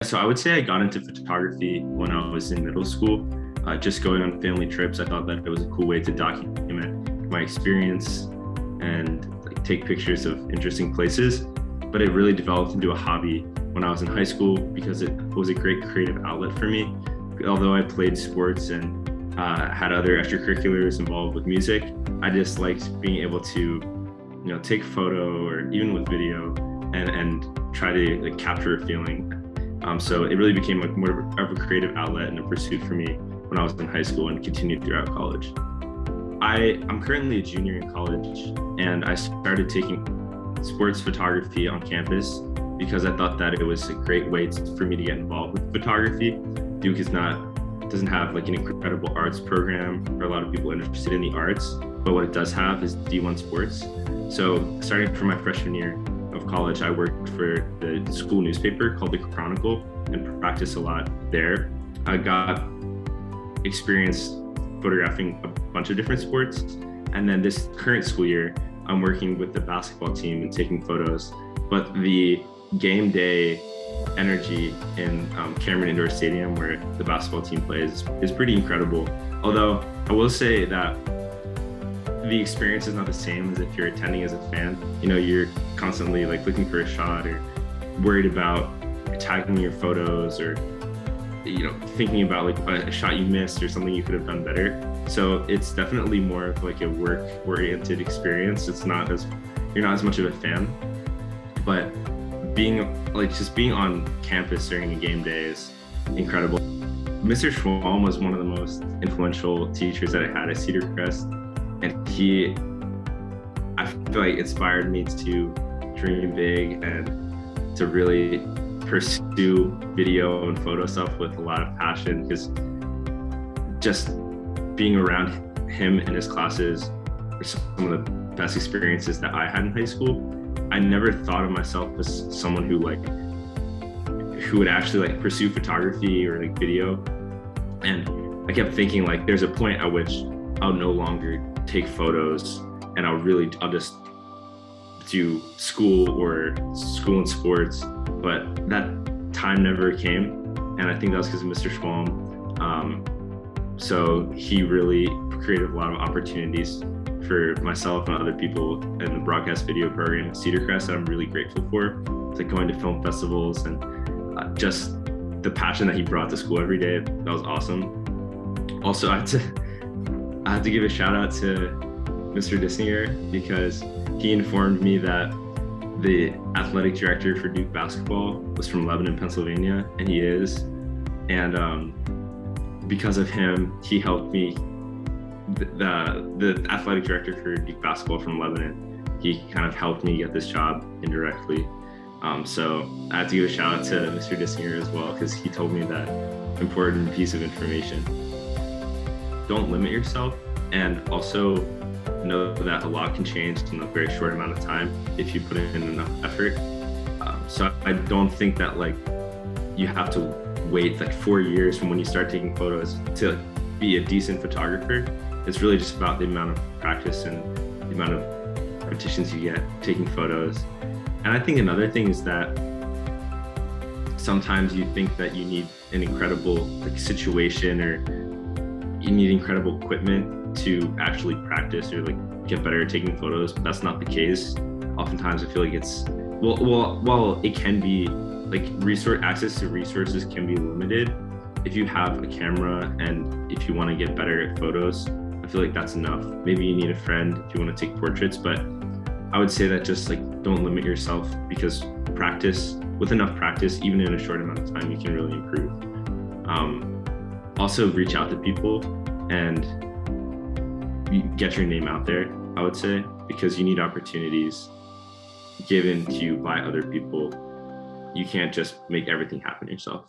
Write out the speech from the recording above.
So I would say I got into photography when I was in middle school. Just going on family trips, I thought that it was a cool way to document my experience and like, take pictures of interesting places. But it really developed into a hobby when I was in high school because it was a great creative outlet for me. Although I played sports and had other extracurriculars involved with music, I just liked being able to, take a photo or even with video and try to like capture a feeling. So it really became like more of a creative outlet and a pursuit for me when I was in high school and continued throughout college. I'm currently a junior in college, and I started taking sports photography on campus because I thought that it was a great way for me to get involved with photography. Duke doesn't have like an incredible arts program or a lot of people interested in the arts, but what it does have is D1 sports. So starting from my freshman year of college, I worked for the school newspaper called the Chronicle and practiced a lot there. I got experience photographing a bunch of different sports. And then this current school year, I'm working with the basketball team and taking photos. But the game day energy in Cameron Indoor Stadium, where the basketball team plays, is pretty incredible. Although I will say that the experience is not the same as if you're attending as a fan. You're constantly like looking for a shot or worried about tagging your photos or thinking about like a shot you missed or something you could have done better. So it's definitely more of like a work-oriented experience. You're not as much of a fan, but being on campus during a game day is incredible. Mr. Schwalm was one of the most influential teachers that I had at Cedar Crest, and I feel like inspired me to dream big and to really pursue video and photo stuff with a lot of passion, because just being around him and his classes were some of the best experiences that I had in high school. I never thought of myself as someone who would actually like pursue photography or like video. And I kept thinking like there's a point at which I'll no longer take photos and I'll just do school and sports. But that time never came. And I think that was because of Mr. Schwalm. So he really created a lot of opportunities for myself and other people in the broadcast video program at Cedar Crest that I'm really grateful for. It's like going to film festivals and just the passion that he brought to school every day. That was awesome. Also, I had to give a shout out to Mr. Dissinger because he informed me that the athletic director for Duke basketball was from Lebanon, Pennsylvania, and he is. And because of him, he helped me. The athletic director for Duke basketball from Lebanon, he kind of helped me get this job indirectly. So I have to give a shout out to Mr. Dissinger as well, because he told me that important piece of information. Don't limit yourself, and also know that a lot can change in a very short amount of time if you put in enough effort. So I don't think that like you have to wait like 4 years from when you start taking photos to be a decent photographer. It's really just about the amount of practice and the amount of repetitions you get taking photos. And I think another thing is that sometimes you think that you need an incredible like situation or you need incredible equipment to actually practice or like get better at taking photos, but that's not the case. Oftentimes I feel like it's while it can be like access to resources can be limited. If you have a camera and if you want to get better at photos, I feel like that's enough. Maybe you need a friend if you want to take portraits, but I would say that just like don't limit yourself, because with enough practice, even in a short amount of time, you can really improve. Also reach out to people and get your name out there, I would say, because you need opportunities given to you by other people. You can't just make everything happen yourself.